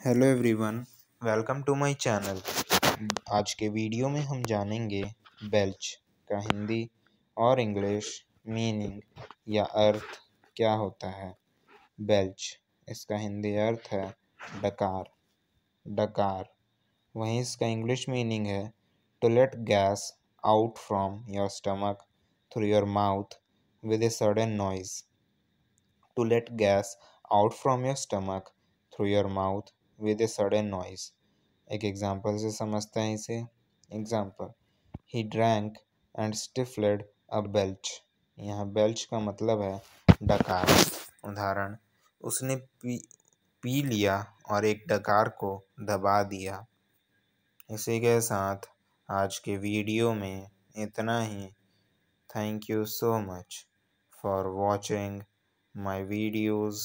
Hello everyone, welcome to my channel. आज के video में हम जानेंगे बेल्च का हिंदी और इंग्लिश मीनिंग या अर्थ क्या होता है। बेल्च, इसका हिंदी अर्थ है डकार। डकार वहीं इसका इंग्लिश मीनिंग है to let gas out from your stomach through your mouth with a sudden noise. To let gas out from your stomach through your mouth with a sudden noise. एक example से समझते हैं इसे। Example, he drank and stifled a belch. यहाँ belch का मतलब है डकार। उदाहरण, उसने पी लिया और एक डकार को दबा दिया। इसी के साथ आज के वीडियो में इतना ही। Thank you so much for watching my videos.